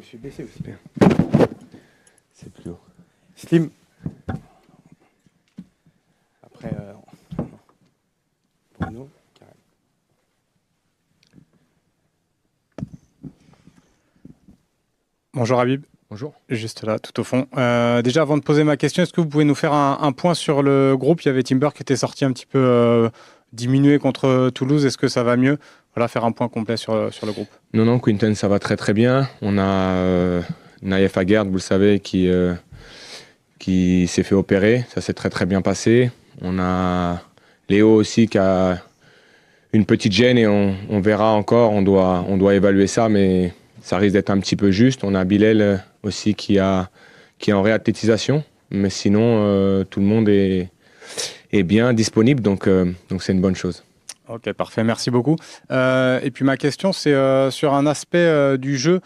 me suis baissé aussi. C'est plus haut. Slim. Après, Bruno. Bonjour Habib. Bonjour. Juste là, tout au fond. Déjà, avant de poser ma question, est-ce que vous pouvez nous faire un point sur le groupe? Il y avait Timber qui était sorti un petit peu diminué contre Toulouse. Est-ce que ça va mieux? Voilà, faire un point complet sur le groupe. Non, Quinten, ça va très très bien. On a Naïef Aguerd, vous le savez, qui s'est fait opérer. Ça s'est très très bien passé. On a Léo aussi qui a une petite gêne et on verra encore. On doit évaluer ça, mais ça risque d'être un petit peu juste. On a Bilal aussi qui est en réathlétisation. Mais sinon, tout le monde est bien disponible, donc c'est une bonne chose. Ok, parfait, merci beaucoup. Et puis ma question, c'est sur un aspect du jeu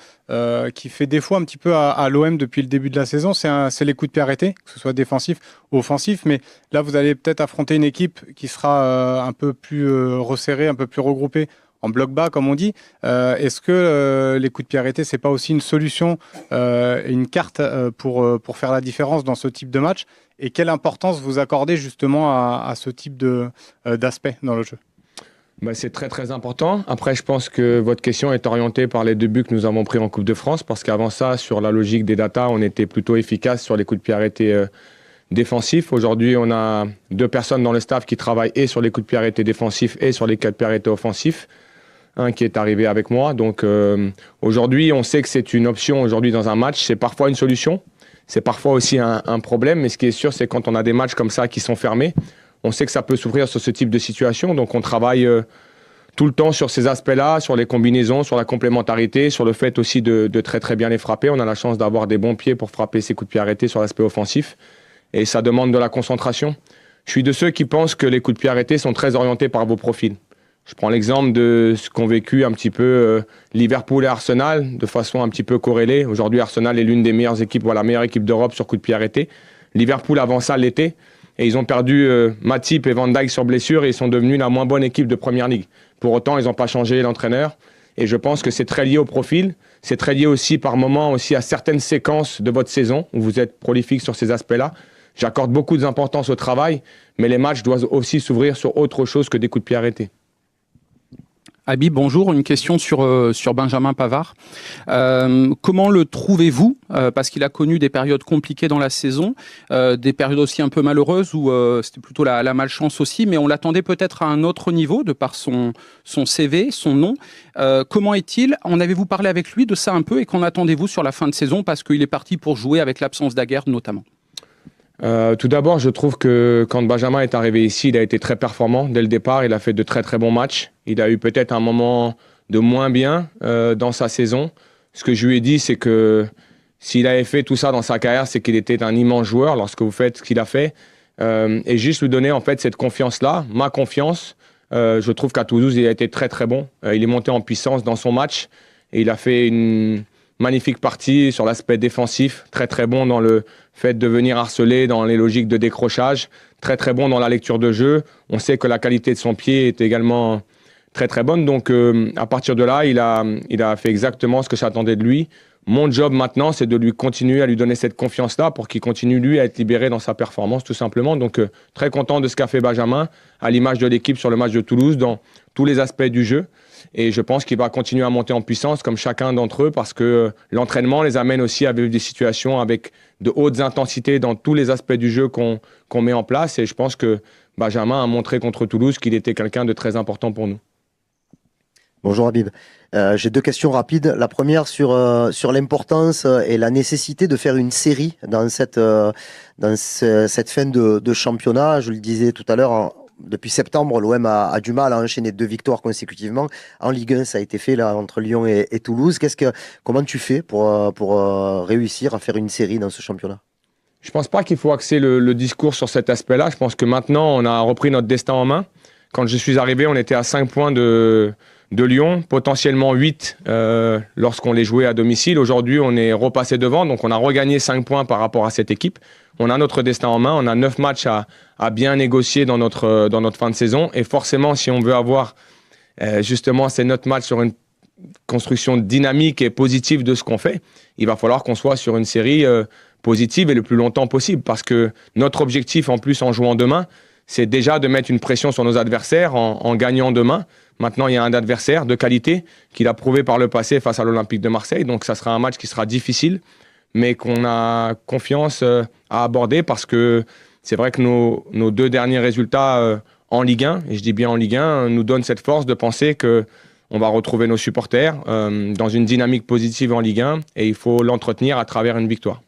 qui fait défaut un petit peu à l'OM depuis le début de la saison. C'est les coups de pied arrêtés, que ce soit défensif ou offensif. Mais là, vous allez peut-être affronter une équipe qui sera un peu plus resserrée, un peu plus regroupée en bloc bas, comme on dit. Est-ce que les coups de pied arrêtés, c'est pas aussi une solution, une carte pour faire la différence dans ce type de match? Et quelle importance vous accordez justement à ce type d'aspect dans le jeu? C'est très très important. Après, je pense que votre question est orientée par les 2 buts que nous avons pris en Coupe de France, parce qu'avant ça, sur la logique des datas, on était plutôt efficace sur les coups de pied arrêtés défensifs. Aujourd'hui, on a 2 personnes dans le staff qui travaillent et sur les coups de pied arrêtés défensifs et sur les coups de pied arrêtés offensifs. Un qui est arrivé avec moi. Donc aujourd'hui, on sait que c'est une option aujourd'hui dans un match. C'est parfois une solution. C'est parfois aussi un problème. Mais ce qui est sûr, c'est quand on a des matchs comme ça qui sont fermés, on sait que ça peut s'ouvrir sur ce type de situation. Donc on travaille tout le temps sur ces aspects-là, sur les combinaisons, sur la complémentarité, sur le fait aussi de très très bien les frapper. On a la chance d'avoir des bons pieds pour frapper ces coups de pied arrêtés sur l'aspect offensif. Et ça demande de la concentration. Je suis de ceux qui pensent que les coups de pied arrêtés sont très orientés par vos profils. Je prends l'exemple de ce qu'ont vécu un petit peu Liverpool et Arsenal, de façon un petit peu corrélée. Aujourd'hui, Arsenal est l'une des meilleures équipes, voilà, meilleure équipe d'Europe sur coup de pied arrêté. Liverpool avant ça l'était. Et ils ont perdu Matip et Van Dijk sur blessure et ils sont devenus la moins bonne équipe de Première Ligue. Pour autant, ils n'ont pas changé l'entraîneur. Et je pense que c'est très lié au profil. C'est très lié aussi par moments aussi à certaines séquences de votre saison où vous êtes prolifique sur ces aspects-là. J'accorde beaucoup d'importance au travail, mais les matchs doivent aussi s'ouvrir sur autre chose que des coups de pied arrêtés. Habib, bonjour. Une question sur Benjamin Pavard. Comment le trouvez-vous? Parce qu'il a connu des périodes compliquées dans la saison, des périodes aussi un peu malheureuses où c'était plutôt la malchance aussi, mais on l'attendait peut-être à un autre niveau de par son CV, son nom. Comment est-il? En avez-vous parlé avec lui de ça un peu et qu'en attendez-vous sur la fin de saison parce qu'il est parti pour jouer avec l'absence d'Aguerd notamment? Tout d'abord, je trouve que quand Benjamin est arrivé ici, il a été très performant dès le départ. Il a fait de très très bons matchs. Il a eu peut-être un moment de moins bien dans sa saison. Ce que je lui ai dit, c'est que s'il avait fait tout ça dans sa carrière, c'est qu'il était un immense joueur lorsque vous faites ce qu'il a fait. Et juste lui donner en fait cette confiance-là, ma confiance. Je trouve qu'à Toulouse, il a été très très bon. Il est monté en puissance dans son match et il a fait une magnifique partie sur l'aspect défensif, très très bon dans le fait de venir harceler, dans les logiques de décrochage, très très bon dans la lecture de jeu. On sait que la qualité de son pied est également très très bonne, donc à partir de là, il a fait exactement ce que j'attendais de lui. Mon job maintenant, c'est de lui continuer à lui donner cette confiance-là pour qu'il continue lui à être libéré dans sa performance tout simplement. Donc très content de ce qu'a fait Benjamin, à l'image de l'équipe sur le match de Toulouse, dans tous les aspects du jeu. Et je pense qu'il va continuer à monter en puissance comme chacun d'entre eux parce que l'entraînement les amène aussi à vivre des situations avec de hautes intensités dans tous les aspects du jeu qu'on met en place. Et je pense que Benjamin a montré contre Toulouse qu'il était quelqu'un de très important pour nous. Bonjour Habib. J'ai 2 questions rapides. La première sur l'importance et la nécessité de faire une série dans cette fin de championnat. Je le disais tout à l'heure, depuis septembre, l'OM a du mal à enchaîner 2 victoires consécutivement. En Ligue 1, ça a été fait là entre Lyon et Toulouse. Comment tu fais pour réussir à faire une série dans ce championnat? Je ne pense pas qu'il faut axer le discours sur cet aspect-là. Je pense que maintenant, on a repris notre destin en main. Quand je suis arrivé, on était à 5 points de Lyon, potentiellement 8 lorsqu'on les jouait à domicile. Aujourd'hui, on est repassé devant, donc on a regagné 5 points par rapport à cette équipe. On a notre destin en main, on a 9 matchs à bien négocier dans notre fin de saison. Et forcément, si on veut avoir justement ces 9 matchs sur une construction dynamique et positive de ce qu'on fait, il va falloir qu'on soit sur une série positive et le plus longtemps possible. Parce que notre objectif, en plus, en jouant demain, c'est déjà de mettre une pression sur nos adversaires en gagnant demain. Maintenant, il y a un adversaire de qualité qu'il a prouvé par le passé face à l'Olympique de Marseille. Donc, ça sera un match qui sera difficile, mais qu'on a confiance à aborder parce que c'est vrai que nos 2 derniers résultats en Ligue 1, et je dis bien en Ligue 1, nous donnent cette force de penser qu'on va retrouver nos supporters dans une dynamique positive en Ligue 1 et il faut l'entretenir à travers une victoire.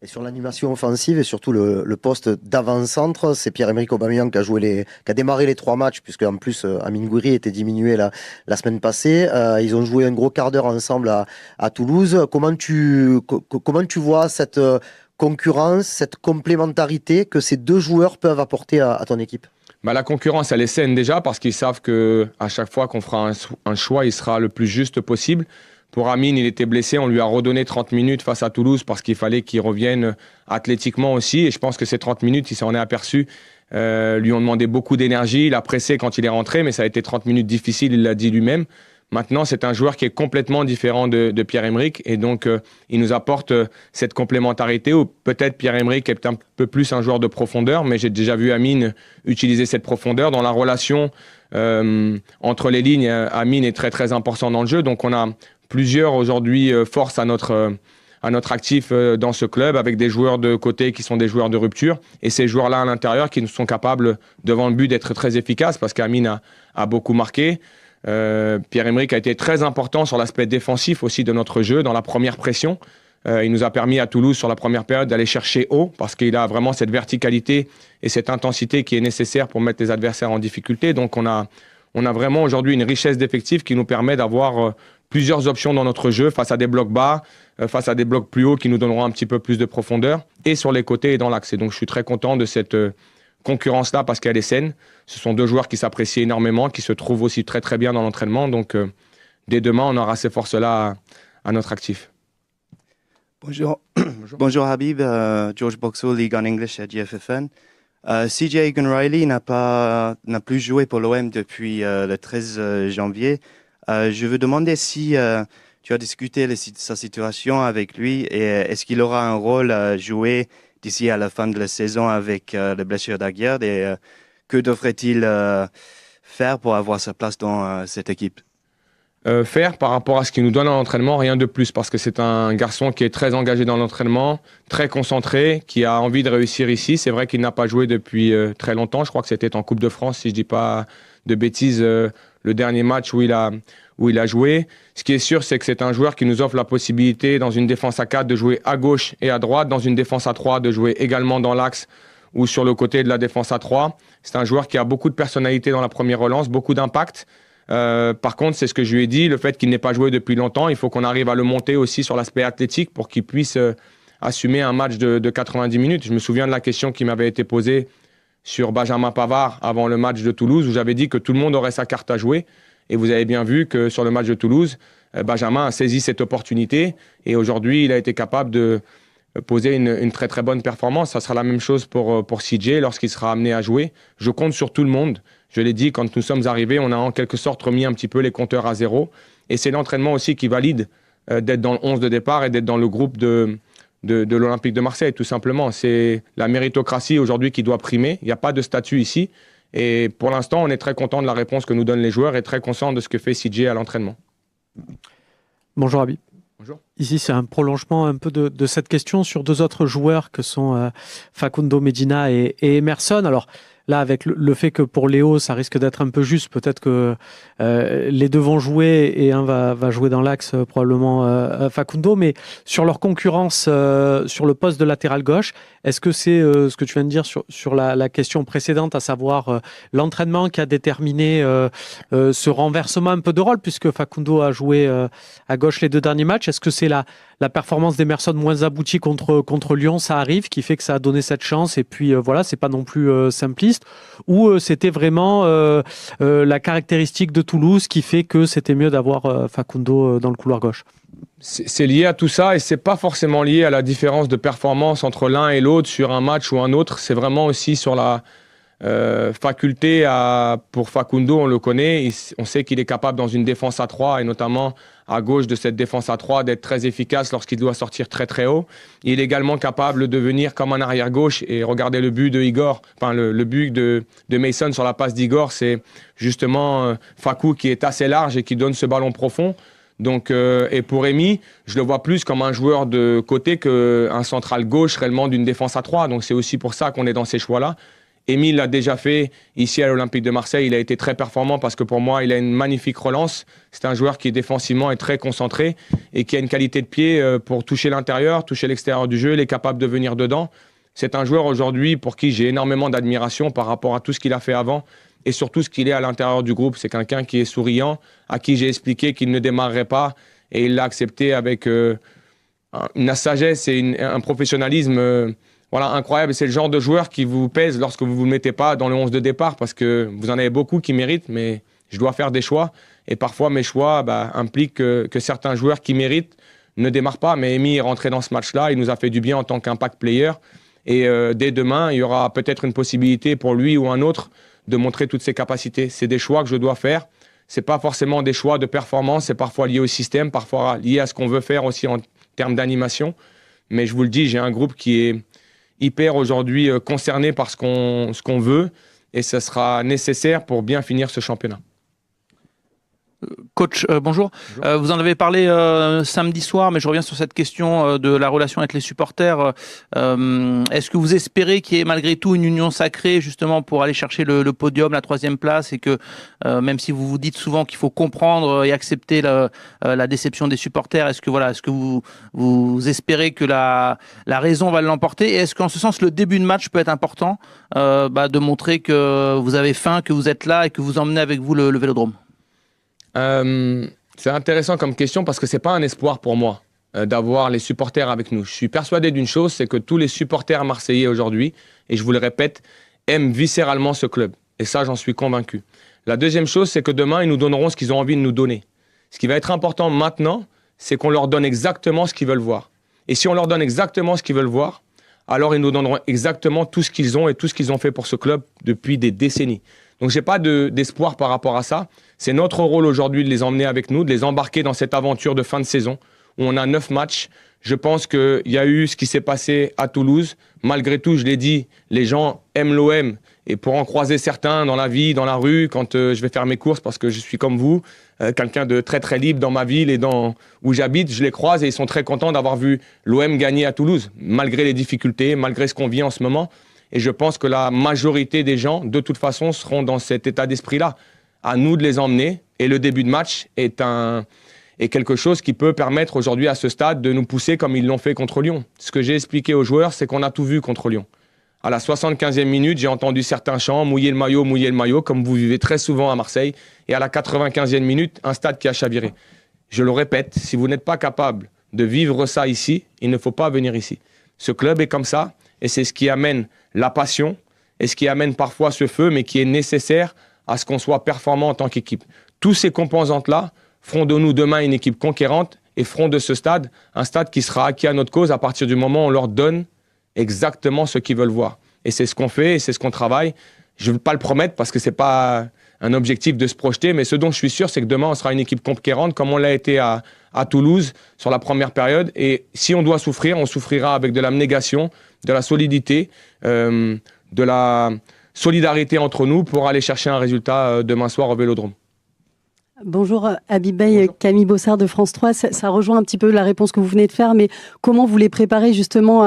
Et sur l'animation offensive et surtout le poste d'avant-centre, c'est Pierre-Emerick Aubameyang qui a démarré les 3 matchs, puisque en plus Amine Gouiri était diminué la semaine passée. Ils ont joué un gros quart d'heure ensemble à Toulouse. Comment tu vois cette concurrence, cette complémentarité que ces 2 joueurs peuvent apporter à ton équipe? La concurrence, elle est saine déjà parce qu'ils savent qu'à chaque fois qu'on fera un choix, il sera le plus juste possible. Pour Amine, il était blessé, on lui a redonné 30 minutes face à Toulouse parce qu'il fallait qu'il revienne athlétiquement aussi. Et je pense que ces 30 minutes, il s'en est aperçu, lui ont demandé beaucoup d'énergie. Il a pressé quand il est rentré, mais ça a été 30 minutes difficiles, il l'a dit lui-même. Maintenant, c'est un joueur qui est complètement différent de Pierre-Emerick et donc il nous apporte cette complémentarité où peut-être Pierre-Emerick est un peu plus un joueur de profondeur, mais j'ai déjà vu Amine utiliser cette profondeur dans la relation entre les lignes. Amine est très très important dans le jeu, donc on a plusieurs aujourd'hui forces à notre actif dans ce club avec des joueurs de côté qui sont des joueurs de rupture et ces joueurs-là à l'intérieur qui nous sont capables devant le but d'être très efficaces parce qu'Amine a beaucoup marqué. Pierre-Emerick a été très important sur l'aspect défensif aussi de notre jeu dans la première pression. Il nous a permis à Toulouse sur la première période d'aller chercher haut parce qu'il a vraiment cette verticalité et cette intensité qui est nécessaire pour mettre les adversaires en difficulté. Donc on a vraiment aujourd'hui une richesse d'effectifs qui nous permet d'avoir plusieurs options dans notre jeu face à des blocs bas, face à des blocs plus hauts qui nous donneront un petit peu plus de profondeur et sur les côtés et dans l'axe. Et donc je suis très content de cette concurrence-là parce qu'elle est saine. Ce sont 2 joueurs qui s'apprécient énormément, qui se trouvent aussi très très bien dans l'entraînement. Donc dès demain, on aura ces forces-là à notre actif. Bonjour. Bonjour Habib, George Boxall, League on English à GFFN. CJ Egan-Riley n'a plus joué pour l'OM depuis le 13 janvier. Je veux demander si tu as discuté de sa situation avec lui et est-ce qu'il aura un rôle à jouer d'ici à la fin de la saison avec la blessure d'Aguerd et que devrait-il faire pour avoir sa place dans cette équipe? Faire par rapport à ce qu'il nous donne en entraînement, rien de plus parce que c'est un garçon qui est très engagé dans l'entraînement, très concentré, qui a envie de réussir ici. C'est vrai qu'il n'a pas joué depuis très longtemps, je crois que c'était en Coupe de France si je dis pas de bêtises le dernier match où il a joué. Ce qui est sûr, c'est que c'est un joueur qui nous offre la possibilité dans une défense à 4 de jouer à gauche et à droite, dans une défense à 3 de jouer également dans l'axe ou sur le côté de la défense à 3. C'est un joueur qui a beaucoup de personnalité dans la première relance, beaucoup d'impact. Par contre, c'est ce que je lui ai dit, le fait qu'il n'ait pas joué depuis longtemps, il faut qu'on arrive à le monter aussi sur l'aspect athlétique pour qu'il puisse assumer un match de 90 minutes. Je me souviens de la question qui m'avait été posée sur Benjamin Pavard avant le match de Toulouse, où j'avais dit que tout le monde aurait sa carte à jouer. Et vous avez bien vu que sur le match de Toulouse, Benjamin a saisi cette opportunité et aujourd'hui, il a été capable de poser une très très bonne performance. Ça sera la même chose pour CJ lorsqu'il sera amené à jouer. Je compte sur tout le monde. Je l'ai dit, quand nous sommes arrivés, on a en quelque sorte remis un petit peu les compteurs à zéro. Et c'est l'entraînement aussi qui valide d'être dans le 11 de départ et d'être dans le groupe de l'Olympique de Marseille, tout simplement. C'est la méritocratie aujourd'hui qui doit primer. Il n'y a pas de statut ici. Et pour l'instant, on est très content de la réponse que nous donnent les joueurs et très conscient de ce que fait CJ à l'entraînement. Bonjour Habib. Bonjour. Ici, c'est un prolongement un peu de cette question sur 2 autres joueurs que sont Facundo Medina et Emerson. Alors là, avec le fait que pour Léo, ça risque d'être un peu juste, peut-être que les 2 vont jouer et un va jouer dans l'axe, probablement Facundo. Mais sur leur concurrence sur le poste de latéral gauche, est-ce que c'est ce que tu viens de dire sur la question précédente, à savoir l'entraînement qui a déterminé ce renversement un peu de rôle, puisque Facundo a joué à gauche les 2 derniers matchs? Est-ce que c'est la performance d'Emerson moins aboutie contre Lyon, ça arrive, qui fait que ça a donné cette chance, et puis voilà, c'est pas non plus simpliste, ou c'était vraiment la caractéristique de Toulouse qui fait que c'était mieux d'avoir Facundo dans le couloir gauche? C'est lié à tout ça et c'est pas forcément lié à la différence de performance entre l'un et l'autre sur un match ou un autre. C'est vraiment aussi sur faculté pour Facundo, on le connaît. On sait qu'il est capable dans une défense à 3 et notamment à gauche de cette défense à 3 d'être très efficace lorsqu'il doit sortir très très haut. Il est également capable de venir comme un arrière gauche et regardez le but de Igor, enfin le but de Mason sur la passe d'Igor, c'est justement Facu qui est assez large et qui donne ce ballon profond. Donc, et pour Rémi, je le vois plus comme un joueur de côté qu'un central gauche réellement d'une défense à 3. Donc c'est aussi pour ça qu'on est dans ces choix-là. Émile l'a déjà fait ici à l'Olympique de Marseille. Il a été très performant parce que pour moi, il a une magnifique relance. C'est un joueur qui défensivement est très concentré et qui a une qualité de pied pour toucher l'intérieur, toucher l'extérieur du jeu. Il est capable de venir dedans. C'est un joueur aujourd'hui pour qui j'ai énormément d'admiration par rapport à tout ce qu'il a fait avant et surtout ce qu'il est à l'intérieur du groupe. C'est quelqu'un qui est souriant, à qui j'ai expliqué qu'il ne démarrerait pas et il l'a accepté avec une sagesse et un professionnalisme voilà, incroyable. C'est le genre de joueur qui vous pèse lorsque vous ne vous mettez pas dans le 11 de départ parce que vous en avez beaucoup qui méritent, mais je dois faire des choix. Et parfois, mes choix impliquent que certains joueurs qui méritent ne démarrent pas. Mais Emi est rentré dans ce match-là. Il nous a fait du bien en tant qu'impact player. Et dès demain, il y aura peut-être une possibilité pour lui ou un autre de montrer toutes ses capacités. C'est des choix que je dois faire. Ce n'est pas forcément des choix de performance. C'est parfois lié au système, parfois lié à ce qu'on veut faire aussi en termes d'animation. Mais je vous le dis, j'ai un groupe qui est hyper aujourd'hui concerné par ce qu'on veut et ce sera nécessaire pour bien finir ce championnat. Coach, bonjour. Vous en avez parlé samedi soir, mais je reviens sur cette question de la relation avec les supporters. Est-ce que vous espérez qu'il y ait malgré tout une union sacrée justement pour aller chercher le podium, la 3e place et que même si vous vous dites souvent qu'il faut comprendre et accepter la déception des supporters, est-ce que vous espérez que la raison va l'emporter et est-ce qu'en ce sens le début de match peut être important de montrer que vous avez faim, que vous êtes là et que vous emmenez avec vous le Vélodrome? C'est intéressant comme question parce que c'est pas un espoir pour moi d'avoir les supporters avec nous. Je suis persuadé d'une chose, c'est que tous les supporters marseillais aujourd'hui, et je vous le répète, aiment viscéralement ce club. Et ça, j'en suis convaincu. La deuxième chose, c'est que demain, ils nous donneront ce qu'ils ont envie de nous donner. Ce qui va être important maintenant, c'est qu'on leur donne exactement ce qu'ils veulent voir. Et si on leur donne exactement ce qu'ils veulent voir, alors ils nous donneront exactement tout ce qu'ils ont et tout ce qu'ils ont fait pour ce club depuis des décennies. Donc, je n'ai pas d'espoir par rapport à ça. C'est notre rôle aujourd'hui de les emmener avec nous, de les embarquer dans cette aventure de fin de saison où on a 9 matchs. Je pense qu'il y a eu ce qui s'est passé à Toulouse. Malgré tout, je l'ai dit, les gens aiment l'OM. Et pour en croiser certains dans la vie, dans la rue, quand je vais faire mes courses, parce que je suis comme vous, quelqu'un de très très libre dans ma ville et où j'habite, je les croise et ils sont très contents d'avoir vu l'OM gagner à Toulouse, malgré les difficultés, malgré ce qu'on vit en ce moment. Et je pense que la majorité des gens, de toute façon, seront dans cet état d'esprit-là. À nous de les emmener. Et le début de match est quelque chose qui peut permettre aujourd'hui à ce stade de nous pousser comme ils l'ont fait contre Lyon. Ce que j'ai expliqué aux joueurs, c'est qu'on a tout vu contre Lyon. À la 75e minute, j'ai entendu certains chants, mouiller le maillot, comme vous vivez très souvent à Marseille. Et à la 95e minute, un stade qui a chaviré. Je le répète, si vous n'êtes pas capable de vivre ça ici, il ne faut pas venir ici. Ce club est comme ça. Et c'est ce qui amène la passion et ce qui amène parfois ce feu, mais qui est nécessaire à ce qu'on soit performant en tant qu'équipe. Tous ces composantes-là feront de nous demain une équipe conquérante et feront de ce stade un stade qui sera acquis à notre cause à partir du moment où on leur donne exactement ce qu'ils veulent voir. Et c'est ce qu'on fait et c'est ce qu'on travaille. Je ne veux pas le promettre parce que ce n'est pas un objectif de se projeter, mais ce dont je suis sûr, c'est que demain, on sera une équipe conquérante comme on l'a été à Toulouse sur la première période. Et si on doit souffrir, on souffrira avec de l'abnégation, de la solidité, de la solidarité entre nous pour aller chercher un résultat demain soir au Vélodrome. Bonjour Habib Beye, Camille Bossard de France 3. Ça rejoint un petit peu la réponse que vous venez de faire, mais comment vous les préparez justement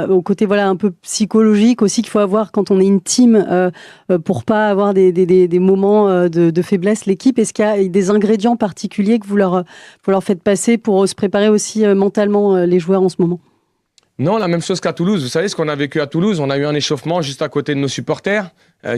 au côté un peu psychologique aussi qu'il faut avoir quand on est une team pour pas avoir des moments de faiblesse, l'équipe? Est-ce qu'il y a des ingrédients particuliers que vous leur faites passer pour se préparer aussi mentalement les joueurs en ce moment? Non, la même chose qu'à Toulouse. Vous savez ce qu'on a vécu à Toulouse? On a eu un échauffement juste à côté de nos supporters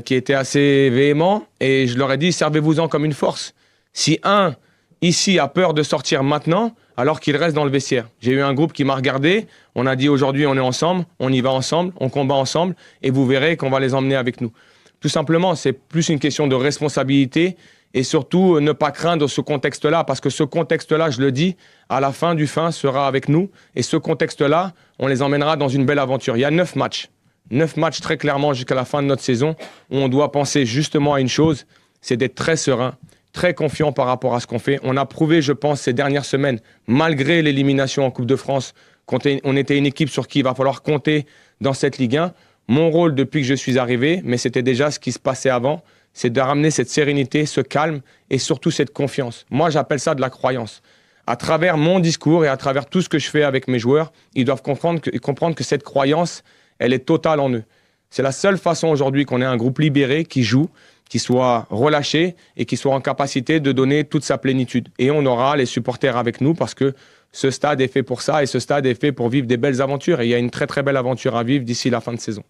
qui était assez véhément et je leur ai dit, servez-vous-en comme une force. Si un, ici, a peur de sortir maintenant, alors qu'il reste dans le vestiaire. J'ai eu un groupe qui m'a regardé, on a dit aujourd'hui on est ensemble, on y va ensemble, on combat ensemble, et vous verrez qu'on va les emmener avec nous. Tout simplement, c'est plus une question de responsabilité, et surtout ne pas craindre ce contexte-là, parce que ce contexte-là, je le dis, à la fin du fin sera avec nous, et ce contexte-là, on les emmènera dans une belle aventure. Il y a 9 matchs. 9 matchs très clairement jusqu'à la fin de notre saison où on doit penser justement à une chose, c'est d'être très serein, très confiant par rapport à ce qu'on fait. On a prouvé, je pense, ces dernières semaines, malgré l'élimination en Coupe de France, qu'on était une équipe sur qui il va falloir compter dans cette Ligue 1. Mon rôle depuis que je suis arrivé, mais c'était déjà ce qui se passait avant, c'est de ramener cette sérénité, ce calme et surtout cette confiance. Moi, j'appelle ça de la croyance. À travers mon discours et à travers tout ce que je fais avec mes joueurs, ils doivent comprendre que cette croyance, elle est totale en eux. C'est la seule façon aujourd'hui qu'on ait un groupe libéré qui joue, qui soit relâché et qui soit en capacité de donner toute sa plénitude. Et on aura les supporters avec nous parce que ce stade est fait pour ça et ce stade est fait pour vivre des belles aventures. Et il y a une très très belle aventure à vivre d'ici la fin de saison.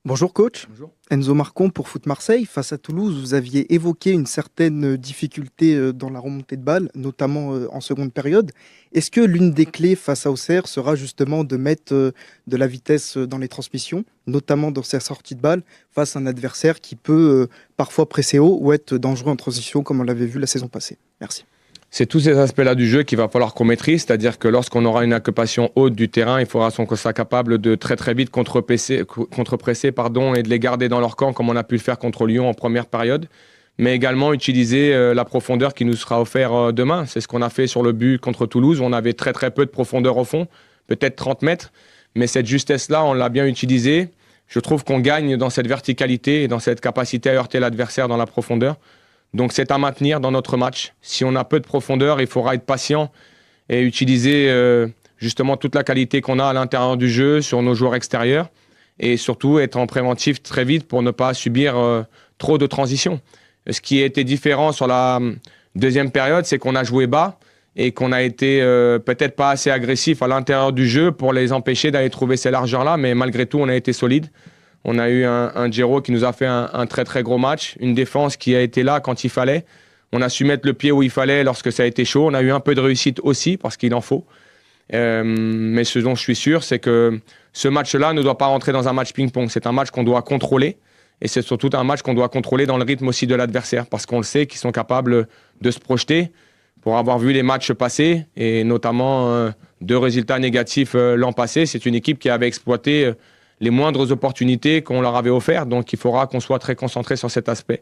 Bonjour coach. Bonjour. Enzo Marcon pour Foot Marseille. Face à Toulouse, vous aviez évoqué une certaine difficulté dans la remontée de balle, notamment en seconde période. Est-ce que l'une des clés face à Auxerre sera justement de mettre de la vitesse dans les transmissions, notamment dans ses sorties de balle, face à un adversaire qui peut parfois presser haut ou être dangereux en transition, comme on l'avait vu la saison passée? Merci. C'est tous ces aspects-là du jeu qu'il va falloir qu'on maîtrise, c'est-à-dire que lorsqu'on aura une occupation haute du terrain, il faudra qu'on soit capable de très très vite contrepresser et de les garder dans leur camp comme on a pu le faire contre Lyon en première période, mais également utiliser la profondeur qui nous sera offerte demain. C'est ce qu'on a fait sur le but contre Toulouse, on avait très très peu de profondeur au fond, peut-être 30 mètres, mais cette justesse-là, on l'a bien utilisée. Je trouve qu'on gagne dans cette verticalité et dans cette capacité à heurter l'adversaire dans la profondeur. Donc c'est à maintenir dans notre match. Si on a peu de profondeur, il faudra être patient et utiliser justement toute la qualité qu'on a à l'intérieur du jeu sur nos joueurs extérieurs et surtout être en préventif très vite pour ne pas subir trop de transitions. Ce qui a été différent sur la deuxième période, c'est qu'on a joué bas et qu'on a été peut-être pas assez agressif à l'intérieur du jeu pour les empêcher d'aller trouver ces largeurs-là, mais malgré tout, on a été solide. On a eu un Giro qui nous a fait un très très gros match, une défense qui a été là quand il fallait. On a su mettre le pied où il fallait lorsque ça a été chaud. On a eu un peu de réussite aussi parce qu'il en faut. Mais ce dont je suis sûr, c'est que ce match-là ne doit pas rentrer dans un match ping-pong. C'est un match qu'on doit contrôler et c'est surtout un match qu'on doit contrôler dans le rythme aussi de l'adversaire parce qu'on le sait qu'ils sont capables de se projeter. Pour avoir vu les matchs passés et notamment 2 résultats négatifs l'an passé, c'est une équipe qui avait exploité les moindres opportunités qu'on leur avait offertes. Donc, il faudra qu'on soit très concentré sur cet aspect.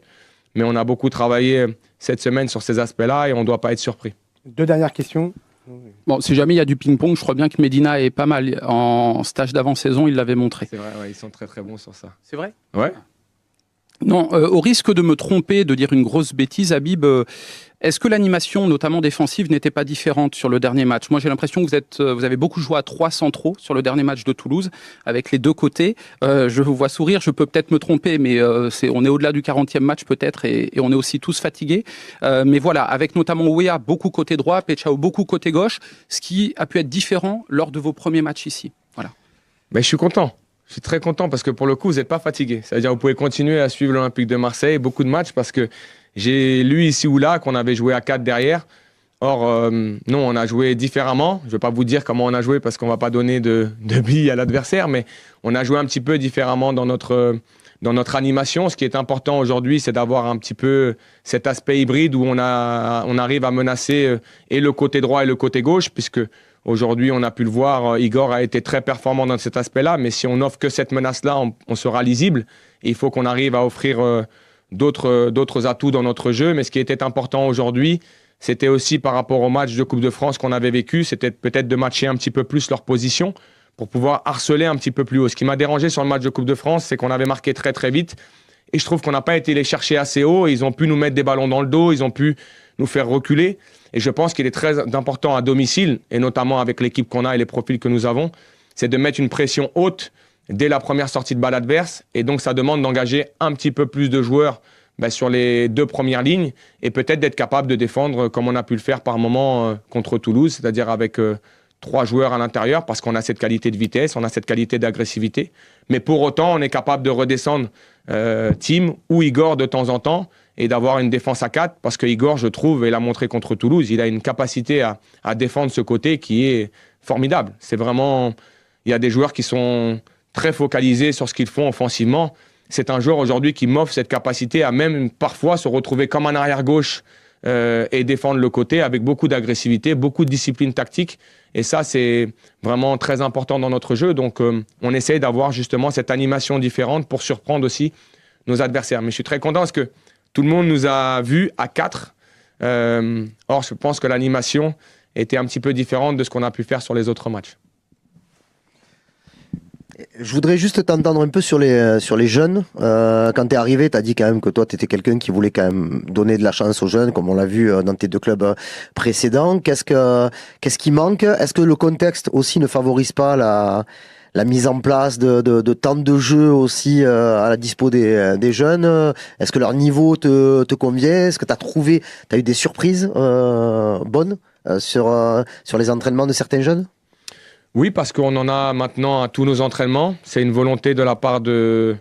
Mais on a beaucoup travaillé cette semaine sur ces aspects-là et on ne doit pas être surpris. 2 dernières questions. Bon, si jamais il y a du ping-pong, je crois bien que Medina est pas mal. En stage d'avant-saison, il l'avait montré. C'est vrai, ouais, ils sont très très bons sur ça. C'est vrai ? Ouais. Non, au risque de me tromper, de dire une grosse bêtise, Habib, est-ce que l'animation, notamment défensive, n'était pas différente sur le dernier match? Moi, j'ai l'impression que vous avez beaucoup joué à 3 centraux sur le dernier match de Toulouse, avec les 2 côtés. Je vous vois sourire, je peux peut-être me tromper, mais on est au-delà du 40e match peut-être, et on est aussi tous fatigués. Mais voilà, avec notamment Ouéa, beaucoup côté droit, Pechao, beaucoup côté gauche, ce qui a pu être différent lors de vos premiers matchs ici. Voilà. Mais je suis content. Je suis très content parce que pour le coup, vous n'êtes pas fatigué. C'est-à-dire que vous pouvez continuer à suivre l'Olympique de Marseille, beaucoup de matchs, parce que j'ai lu ici ou là qu'on avait joué à 4 derrière. Or, non, on a joué différemment. Je ne vais pas vous dire comment on a joué parce qu'on ne va pas donner de billes à l'adversaire, mais on a joué un petit peu différemment dans notre animation. Ce qui est important aujourd'hui, c'est d'avoir un petit peu cet aspect hybride où on arrive à menacer et le côté droit et le côté gauche, puisque aujourd'hui, on a pu le voir, Igor a été très performant dans cet aspect-là, mais si on n'offre que cette menace-là, on sera lisible. Et il faut qu'on arrive à offrir d'autres atouts dans notre jeu. Mais ce qui était important aujourd'hui, c'était aussi par rapport au match de Coupe de France qu'on avait vécu, c'était peut-être de matcher un petit peu plus leur position pour pouvoir harceler un petit peu plus haut. Ce qui m'a dérangé sur le match de Coupe de France, c'est qu'on avait marqué très très vite. Et je trouve qu'on n'a pas été les chercher assez haut. Ils ont pu nous mettre des ballons dans le dos, ils ont pu nous faire reculer. Et je pense qu'il est très important à domicile, et notamment avec l'équipe qu'on a et les profils que nous avons, c'est de mettre une pression haute dès la première sortie de balle adverse. Et donc, ça demande d'engager un petit peu plus de joueurs sur les 2 premières lignes et peut-être d'être capable de défendre comme on a pu le faire par moment contre Toulouse, c'est-à-dire avec 3 joueurs à l'intérieur parce qu'on a cette qualité de vitesse, on a cette qualité d'agressivité. Mais pour autant, on est capable de redescendre Tim ou Igor de temps en temps et d'avoir une défense à 4 parce que Igor, je trouve, et l'a montré contre Toulouse, il a une capacité à défendre ce côté qui est formidable. C'est vraiment... Il y a des joueurs qui sont très focalisés sur ce qu'ils font offensivement. C'est un joueur aujourd'hui qui m'offre cette capacité à même parfois se retrouver comme un arrière-gauche et défendre le côté avec beaucoup d'agressivité, beaucoup de discipline tactique. Et ça, c'est vraiment très important dans notre jeu. Donc, on essaye d'avoir justement cette animation différente pour surprendre aussi nos adversaires. Mais je suis très content parce que tout le monde nous a vus à 4. Or, je pense que l'animation était un petit peu différente de ce qu'on a pu faire sur les autres matchs. Je voudrais juste t'entendre un peu sur les jeunes. Quand tu es arrivé, tu as dit quand même que toi, tu étais quelqu'un qui voulait quand même donner de la chance aux jeunes, comme on l'a vu dans tes 2 clubs précédents. Qu'est-ce qui manque? Est-ce que le contexte aussi ne favorise pas la mise en place de temps de jeu aussi à la dispo des jeunes? Est-ce que leur niveau te convient? Est-ce que tu as eu des surprises bonnes sur les entraînements de certains jeunes? Oui, parce qu'on en a maintenant à tous nos entraînements. C'est une volonté de la part de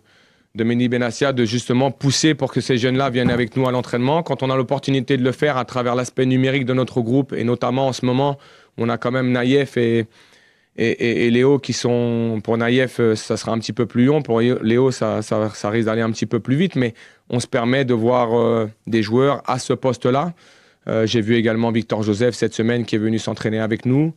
Mehdi Benassia de justement pousser pour que ces jeunes-là viennent avec nous à l'entraînement. Quand on a l'opportunité de le faire à travers l'aspect numérique de notre groupe, et notamment en ce moment, on a quand même Naïef et Léo qui sont... Pour Naïef, ça sera un petit peu plus long. Pour Léo, ça risque d'aller un petit peu plus vite. Mais on se permet de voir des joueurs à ce poste-là. J'ai vu également Victor Joseph cette semaine qui est venu s'entraîner avec nous.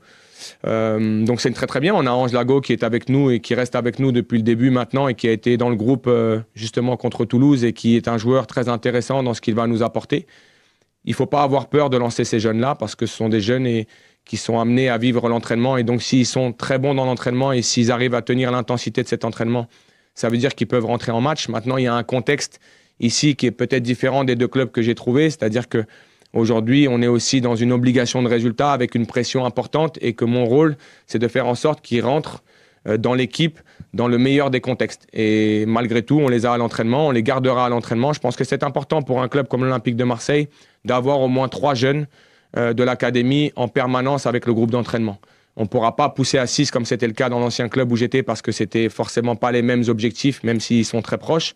Donc c'est très très bien. On a Ange Lago qui est avec nous et qui reste avec nous depuis le début maintenant et qui a été dans le groupe justement contre Toulouse et qui est un joueur très intéressant dans ce qu'il va nous apporter. Il ne faut pas avoir peur de lancer ces jeunes-là parce que ce sont des jeunes qui sont amenés à vivre l'entraînement et donc s'ils sont très bons dans l'entraînement et s'ils arrivent à tenir l'intensité de cet entraînement, ça veut dire qu'ils peuvent rentrer en match. Maintenant, il y a un contexte ici qui est peut-être différent des 2 clubs que j'ai trouvés, c'est-à-dire que aujourd'hui, on est aussi dans une obligation de résultat avec une pression importante et que mon rôle, c'est de faire en sorte qu'ils rentrent dans l'équipe dans le meilleur des contextes. Et malgré tout, on les a à l'entraînement, on les gardera à l'entraînement. Je pense que c'est important pour un club comme l'Olympique de Marseille d'avoir au moins 3 jeunes de l'académie en permanence avec le groupe d'entraînement. On ne pourra pas pousser à 6 comme c'était le cas dans l'ancien club où j'étais parce que c'était forcément pas les mêmes objectifs, même s'ils sont très proches.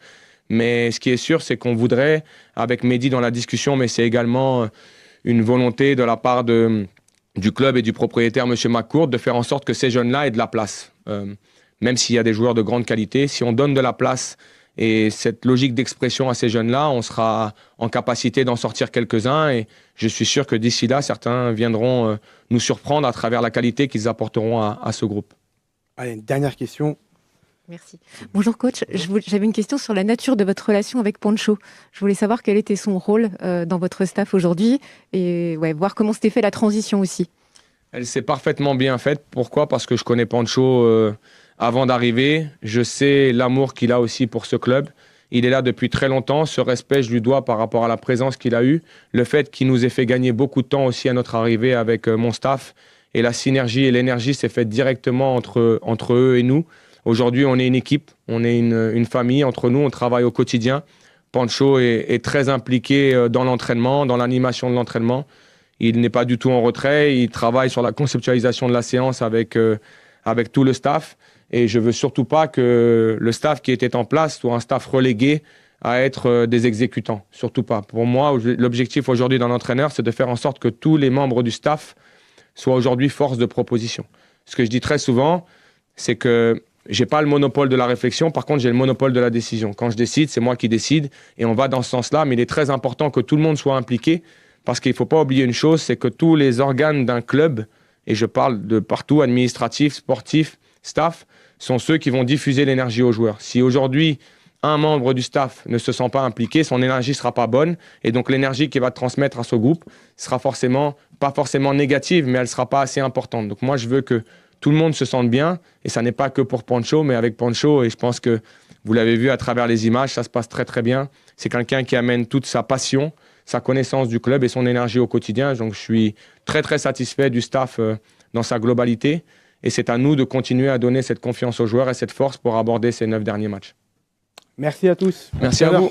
Mais ce qui est sûr, c'est qu'on voudrait, avec Mehdi dans la discussion, mais c'est également une volonté de la part du club et du propriétaire, M. McCourt, de faire en sorte que ces jeunes-là aient de la place. Même s'il y a des joueurs de grande qualité, si on donne de la place et cette logique d'expression à ces jeunes-là, on sera en capacité d'en sortir quelques-uns. Et je suis sûr que d'ici là, certains viendront nous surprendre à travers la qualité qu'ils apporteront à ce groupe. Allez, une dernière question. Merci. Bonjour coach, j'avais une question sur la nature de votre relation avec Pancho. Je voulais savoir quel était son rôle dans votre staff aujourd'hui et voir comment s'était fait la transition aussi. Elle s'est parfaitement bien faite. Pourquoi? Parce que je connais Pancho avant d'arriver. Je sais l'amour qu'il a aussi pour ce club. Il est là depuis très longtemps. Ce respect, je lui dois par rapport à la présence qu'il a eue. Le fait qu'il nous ait fait gagner beaucoup de temps aussi à notre arrivée avec mon staff. Et la synergie et l'énergie s'est faite directement entre eux et nous. Aujourd'hui, on est une équipe, on est une famille. Entre nous, on travaille au quotidien. Pancho est très impliqué dans l'entraînement, dans l'animation de l'entraînement. Il n'est pas du tout en retrait. Il travaille sur la conceptualisation de la séance avec tout le staff. Et je ne veux surtout pas que le staff qui était en place soit un staff relégué à être des exécutants. Surtout pas. Pour moi, l'objectif aujourd'hui d'un entraîneur, c'est de faire en sorte que tous les membres du staff soient aujourd'hui force de proposition. Ce que je dis très souvent, c'est que je n'ai pas le monopole de la réflexion, par contre j'ai le monopole de la décision. Quand je décide, c'est moi qui décide et on va dans ce sens-là, mais il est très important que tout le monde soit impliqué parce qu'il ne faut pas oublier une chose, c'est que tous les organes d'un club, et je parle de partout, administratifs, sportifs, staff, sont ceux qui vont diffuser l'énergie aux joueurs. Si aujourd'hui, un membre du staff ne se sent pas impliqué, son énergie ne sera pas bonne et donc l'énergie qu'il va transmettre à ce groupe sera pas forcément négative, mais elle ne sera pas assez importante. Donc moi, je veux que tout le monde se sente bien, et ça n'est pas que pour Pancho, mais avec Pancho, et je pense que vous l'avez vu à travers les images, ça se passe très très bien. C'est quelqu'un qui amène toute sa passion, sa connaissance du club et son énergie au quotidien, donc je suis très très satisfait du staff dans sa globalité, et c'est à nous de continuer à donner cette confiance aux joueurs et cette force pour aborder ces 9 derniers matchs. Merci à tous. Merci à vous.